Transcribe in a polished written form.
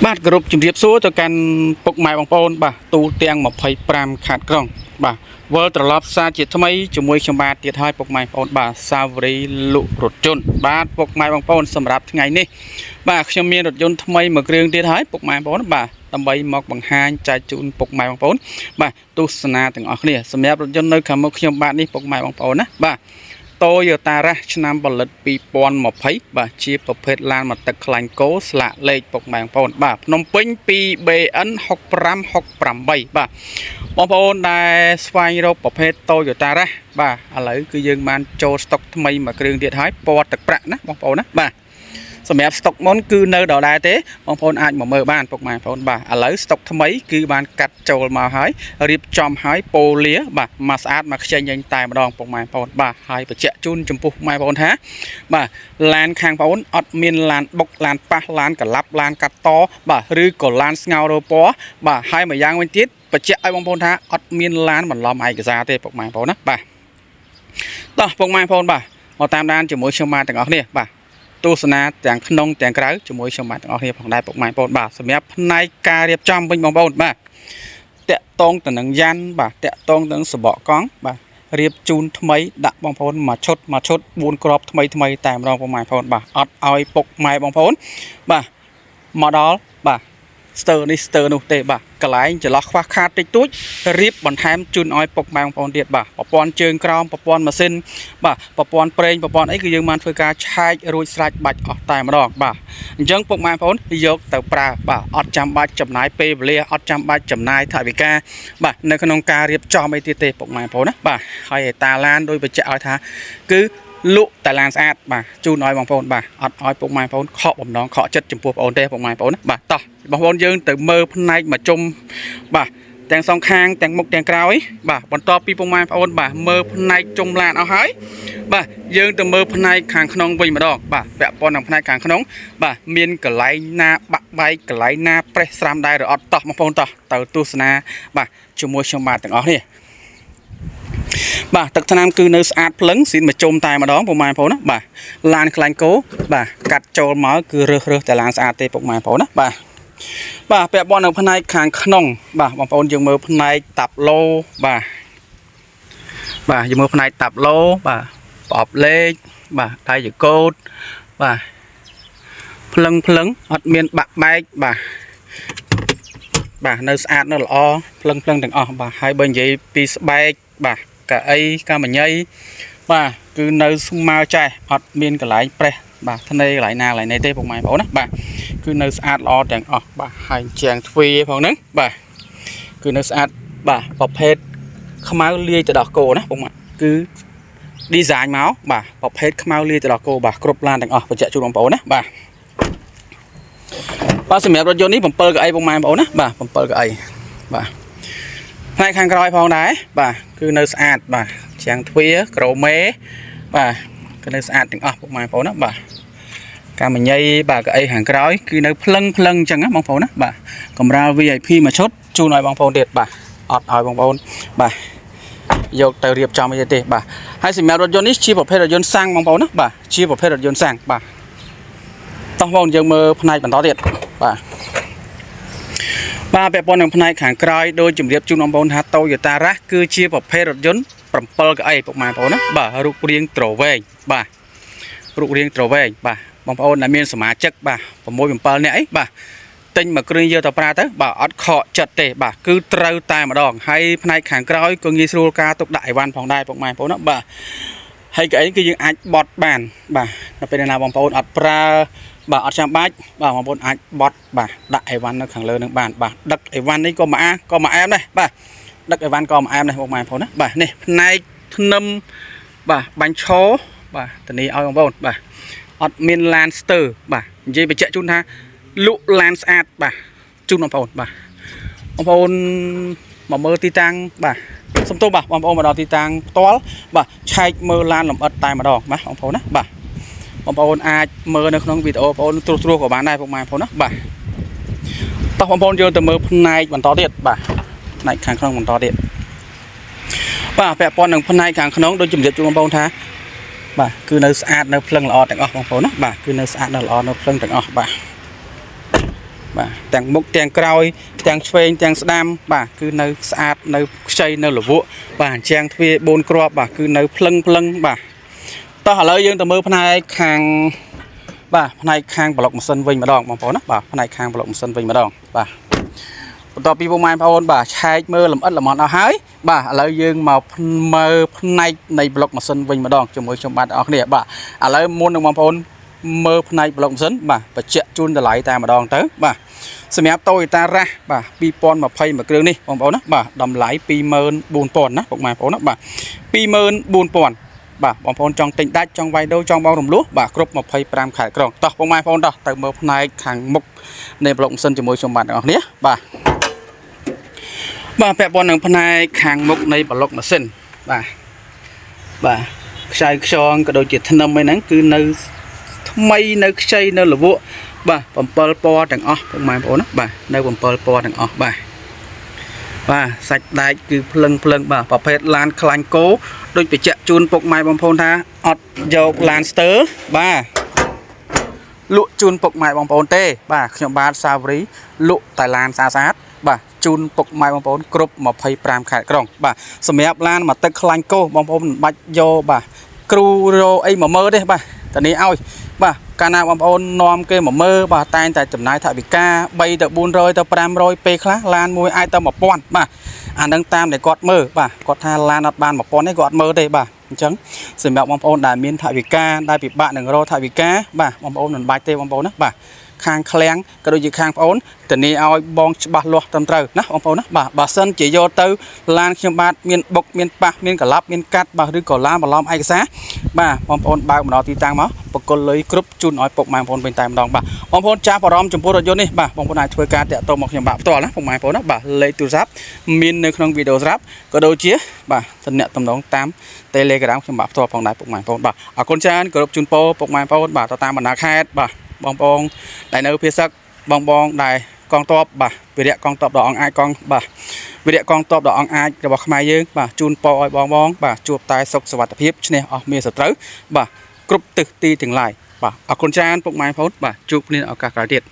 បាទ គ្រប់ជំរាបសួរទៅកាន់ពុកម៉ែបងប្អូនបាទទូទាំង25ខេត្តក្រុងបាទវិលត្រឡប់សារជាថ្មីជាមួយខ្ញុំបាទទៀតហើយពុកម៉ែបងប្អូនបាទសាវរីលក់រថយន្តបាទពុកម៉ែបងប្អូនសម្រាប់ថ្ងៃនេះបាទខ្ញុំមានរថយន្តថ្មីមួយគ្រឿងទៀតហើយពុកម៉ែបងប្អូនបាទដើម្បីមកបង្ហាញចែកជូនពុកម៉ែបងប្អូនបាទទស្សនាទាំងអស់គ្នាសម្រាប់រថយន្តនៅខាងមុខខ្ញុំបាទនេះពុកម៉ែបងប្អូនណាបាទToyota Rush ឆ្នាំផលិត2020បាទជាប្រភេទឡានមកទឹកខ្លាញ់គោស្លាកលេខពុកម៉ែបងប្អូនបាទភ្នំពេញ 2BN 6568បាទបងប្អូនដែលស្វែងរកប្រភេទ Toyota Rush បាទឥឡូវគឺយើងបានចូលស្តុកថ្មីមួយគ្រឿងទៀតហើយពណ៌ទឹកប្រាក់ណាបងប្អូនណាបាទសម្រាប់ស្តុកមុនគឺនៅដដែលទេបងប្អូនអាចមកមើលបានពុកម៉ែបងប្អូនបាទឥឡូវស្តុកថ្មីគឺបានកាត់ចូលមកហើយរៀបចំហើយប៉ូលាបាទមកស្អាតមកខ្ចីញញតែម្ដងពុកម៉ែបងប្អូនបាទហើយបញ្ជាក់ជូនចំពោះម៉ែបងប្អូនថាបាទឡានខាងបងប្អូនអត់មានឡានបុកឡានប៉ះឡានកលាប់ឡានកាត់តបាទឬក៏ឡានស្ងោរពណ៌បាទហើយមួយយ៉ាងវិញទៀតបញ្ជាក់ឲ្យបងប្អូនថាអត់មានឡានបន្លំឯកសារទេពុកម៉ែបងប្អូនណាបាទតោះពុកម៉ែបងប្អូនបាទមកតាមដានជាមួយខ្ញុំបាទទាំងអស់គ្នាបាទទស្សនាទាំងក្នុងទាំងក្រៅជាមួយខ្ញុំបាទទាំងអស់គ្នាផងដែរពុកម៉ែបងប្អូនបាទសម្រាប់ផ្នែកការរៀបចំវិញបងប្អូនបាទតាក់តងទៅនឹងយ៉ាន់បាទតាក់តងទៅនឹងសបកកង់បាទរៀបជូនថ្មីដាក់បងប្អូនមួយឈុត4គ្រាប់ថ្មីតែម្ដងពុកម៉ែបងប្អូនបាទអត់ឲ្យពុកម៉ែបងប្អូនបាទមកដល់បាទស្ទើនេះស្ទើនោះទេបាទកន្លែងចន្លោះខ្វះខាតតិចតួចរៀបបន្ថែមជូនឲ្យពុកម៉ែបងប្អូនទៀតបាទប្រព័ន្ធជើងក្រោមប្រព័ន្ធម៉ាស៊ីនបាទប្រព័ន្ធប្រេងប្រព័ន្ធអីគឺយើងបានធ្វើការឆែករួចស្រេចបាច់អស់តែម្ដងបាទអញ្ចឹងពុកម៉ែបងប្អូនយកទៅប្រើបាទអត់ចាំបាច់ចំណាយពេលវេលាអត់ចាំបាច់ចំណាយថវិកាបាទនៅក្នុងការរៀបចំអីទៀតទេពុកម៉ែបងប្អូនណាបាទហើយឯតាឡានដោយបញ្ជាក់ឲ្យថាគឺលក់តែឡានស្អាតបាទជូនឲ្យបងប្អូនបាទអត់ឲ្យពុកម៉ែបងប្អូនខកបំណងខកចិត្តចំពោះបងប្អូនទេពុកម៉ែបងប្អូនណាបាទតោះបងប្អូនយើងទៅមើលផ្នែកមកជុំបាទទាំងសងខាងទាំងមុខទាំងក្រោយបាទបន្ទាប់ពីពុកម៉ែបងប្អូនបាទមើលផ្នែកជុំឡានអស់ហើយបាទយើងទៅមើលផ្នែកខាងក្នុងវិញម្ដងបាទពាក់ព័ន្ធនឹងផ្នែកខាងក្នុងបាទមានកន្លែងណាបាក់បែកកន្លែងណាប្រេះស្រាំដែរឬអត់តោះបងប្អូនតោះទៅទស្សនាបាទជាមួយខ្ញុំបាទទាំងអស់នេះបាទទឹកថ្នាំគឺនៅស្អាតភ្លឹងស៊ីនមកជុំតែម្ដងពុកម៉ែបងប្អូនណាបាទឡានខ្លាញ់គោបាទកាត់ចូលមកគឺរើសតែឡានស្អាតទេពុកម៉ែបងប្អូនណាបាទពាក់ព័ន្ធនឹងផ្នែកខាងក្នុងបាទបងប្អូនយើងមើលផ្នែកតាប់ឡូបាទយើងមើលផ្នែកតាប់ឡូបាទប្រអប់លេខបាទដៃចកោតបាទភ្លឹងអត់មានបាក់បែកបាទនៅស្អាតនៅល្អភ្លឹងទាំងអស់បាទហើយបើនិយាយពីស្បែកបាទកៅអីកាមញ៉ៃបាទគឺនៅស្មើចេះអត់មានកន្លែងប្រេះបាទថ្នេរកន្លែងណាកន្លែងនេះទេពុកម៉ែបងប្អូនណាបាទគឺនៅស្អាតល្អទាំងអស់បាទហើយជាងទ្វារផងហ្នឹងបាទគឺនៅស្អាតបាទប្រភេទខ្មៅលាយទៅដល់គោណាពុកម៉ែគឺ design មកបាទប្រភេទខ្មៅលាយទៅដល់គោបាទគ្រប់ឡានទាំងអស់បញ្ជាក់ជូនបងប្អូនណាបាទសម្រាប់រថយន្តនេះ7កៅអីពុកម៉ែបងប្អូនណាបាទ7កៅអីបាទផ្នែកខាងក្រោយផងដែរបាទគឺនៅស្អាតបាទជាងទ្វារក្រមេបាទគឺនៅស្អាតទាំងអស់ពុកម៉ែបងប្អូនណាបាទកាមញ៉ៃបាទកៅអីខាងក្រោយគឺនៅភ្លឹងអញ្ចឹងណាបងប្អូនណាបាទកម្រាល VIP មួយឈុតជូនឲ្យបងប្អូនទៀតបាទអត់ឲ្យបងប្អូនបាទយកទៅរៀបចំអីទេបាទហើយសម្រាប់រថយន្តនេះជាប្រភេទរថយន្តសាំងបងប្អូនណាបាទជាប្រភេទរថយន្តសាំងបាទតោះបងយើងមើលផ្នែកបន្តទៀតបាទពាក់ព័ន្ធនឹងផ្នែកខាងក្រោយដោយជម្រាបជូនបងប្អូនថា Toyota Rush គឺជាប្រភេទរថយន្ត7កៅអីពុកម៉ែបងប្អូនណាបាទរូបរាងទ្រវែងបាទរូបរាងទ្រវែងបាទបងប្អូនដែលមានសមាជិកបាទ6 7នាក់អីបាទទិញមកគ្រឿងយកទៅប្រើទៅបាទអត់ខកចិត្តទេបាទគឺត្រូវតែម្ដងហើយផ្នែកខាងក្រោយក៏ងាយស្រួលការទុកដាក់អីវ៉ាន់ផងដែរពុកម៉ែបងប្អូនណាបាទហើយកៅអីគឺយើងអាចបត់បានបាទដល់ពេលណាបងប្អូនអត់ប្រើបាទអត់ចាំបាច់បាទបងប្អូនអាចបត់បាទដាក់អីវ៉ាន់នៅខាងលើនឹងបានបាទដឹកអីវ៉ាន់នេះក៏មកអែមដែរបាទដឹកអីវ៉ាន់ក៏មកអែមដែរបងប្អូនណាបាទនេះផ្នែកធ្នឹមបាទបាញ់ឈរបាទធានាឲ្យបងប្អូនបាទអត់មានឡានស្ទើបាទនិយាយបញ្ជាក់ជូនថាលក់ឡានស្អាតបាទជូនបងប្អូនបាទបងប្អូនមកមើលទីតាំងបាទសំទោសបាទបងប្អូនមកដល់ទីតាំងផ្ទាល់បាទឆែកមើលឡានលម្អិតតែម្ដងបាទបងប្អូនណាបាទបងប្អូនអាចមើលនៅក្នុងវីដេអូបងប្អូនត្រួសក៏បានដែរពុកម៉ែបងប្អូនណាបាទតោះបងប្អូនយើងទៅមើលផ្នែកបន្តទៀតបាទផ្នែកខាងក្នុងបន្តទៀតបាទពាក់ព័ន្ធនឹងផ្នែកខាងក្នុងដូចជំរាបជូនបងប្អូនថាបាទគឺនៅស្អាតនៅភ្លឹងល្អទាំងអស់បងប្អូនណាបាទគឺនៅស្អាតនៅល្អនៅភ្លឹងទាំងអស់បាទ បាទទាំងមុខទាំងក្រោយទាំងឆ្វេងទាំងស្ដាំបាទគឺនៅស្អាតនៅខ្ចីនៅលវក់បាទជាងទ្វារ4គ្រាប់បាទគឺនៅភ្លឹងបាទតោះឥឡូវយើងទៅមើលផ្នែកខាងបាទផ្នែកខាងប្លុកម៉ាស៊ីនវិញម្ដងបងប្អូនណាបាទផ្នែកខាងប្លុកម៉ាស៊ីនវិញម្ដងបាទបន្ទាប់ពីពុកម៉ែបងប្អូនបាទឆែកមើលលម្អិតល្មមអស់ហើយបាទឥឡូវយើងមកមើលផ្នែកនៃប្លុកម៉ាស៊ីនវិញម្ដងជាមួយខ្ញុំបាទបងប្អូនបាទឥឡូវមុននឹងបងប្អូនមើលផ្នែកប្លុកម៉ាស៊ីនបាទបញ្ជាក់ជូនតម្លៃតែម្ដងទៅបាទសម្រាប់ Toyota Rush បាទ2020មួយគ្រឿងនេះបងប្អូនណាបាទតម្លៃ 24000 ណាពុកម៉ែបងប្អូនណាបាទ 24000 បាទបងប្អូនចង់ទិញដាច់ចង់វាយដូរចង់បោករំលោះបាទគ្រប់25ខែក្រងតោះបងប្អូនតោះទៅមើលផ្នែកខាងមុខនៃប្លុកម៉ាស៊ីនជាមួយខ្ញុំបាទបងប្អូនបាទពាក់ព័ន្ធនឹងផ្នែកខាងមុខនៃប្លុកម៉ាស៊ីនបាទខ្សែខ្យងក៏ដូចជាធ្នឹមហ្នឹងគឺនៅថ្មីនៅខ្ចីនៅលវក់បាទ7ពណ៌ទាំងអស់ពុកម៉ែបងប្អូនណាបាទនៅ7ពណ៌ទាំងអស់បាទសាច់ដែកគឺភ្លឹងបាទប្រភេទឡានខ្លាញ់គោដូចបញ្ជាក់ជូនពុកម៉ែបងប្អូនថាអត់យកឡានស្ទើបាទលក់ជូនពុកម៉ែបងប្អូនទេបាទខ្ញុំបាទសាវរីលក់តែឡានស្អាតបាទជូនពុកម៉ែបងប្អូនគ្រប់25ខែក្រុងបាទសម្រាប់ឡានមកទឹកខ្លាញ់គោបងប្អូនមិនបាច់យកបាទគ្រូរោអីមកមើលទេបាទតានេះឲ្យបាទកាលណាបងប្អូននាំគេមកមើលបាទតែងតែចំណាយថវិកា3ទៅ400ទៅ500ពេលខ្លះឡានមួយអាចទៅ1000បាទអានឹងតាមតែគាត់មើលបាទគាត់ថាឡានអត់បាន1000ទេគាត់អត់មើលទេបាទអញ្ចឹងសម្រាប់បងប្អូនដែលមានថវិកាដែលពិបាកនឹងរកថវិកាបាទបងប្អូនមិនបាច់ទេបងប្អូនណាបាទខាងឃ្លាំងក៏ដូចជាខាងបងប្អូនធានាឲ្យបងច្បាស់លាស់ត្រឹមត្រូវណាបងប្អូនណាបាទបើសិនជាយកទៅឡានខ្ញុំបាទមានបុកមានប៉ះមានកឡាប់មានកាត់បាទឬក៏ឡានបន្លំឯកសារបាទបងប្អូនបើកម្ដងទីតាំងមកបកគលលុយគ្រប់ជូនឲ្យពុកម៉ែបងប្អូនវិញតែម្ដងបាទបងប្អូនចាប់អារម្មណ៍ចំពោះរថយន្តនេះបាទបងប្អូនអាចធ្វើការតាក់ទងមកខ្ញុំបាទផ្ទាល់ណាពុកម៉ែបងប្អូនណាបាទលេខទូរស័ព្ទមាននៅក្នុងវីដេអូស្រាប់ក៏ដូចជាបាទតំណែងតំណងតាម Telegram ខ្ញុំបាទផ្ទាល់ផងដែរពុកម៉ែបងប្អូនបាទអរគុណច្រើនគោរពជូនពរពុកម៉ែបងប្អូនបាទទៅតាមបណ្ដាខេត្តបាទបងប្អូនដែលនៅភាគសឹកបងដែលកងទ័ពបាទវិរៈកងទ័ពដ៏អង្អាចវិរៈកងទ័ពដ៏អង្អាចរបស់ខ្មែរយើងបាទជូនពរឲ្យបងបាទជួបតែសុខសុវត្ថិភាពឈ្នះអស់មានសត្រូវបាទគ្រប់ទិសទីទាំងឡាយបាទអរគុណច្រើនពុកម៉ែបងប្អូនបាទជួបគ្នាឱកាសក្រោយទៀត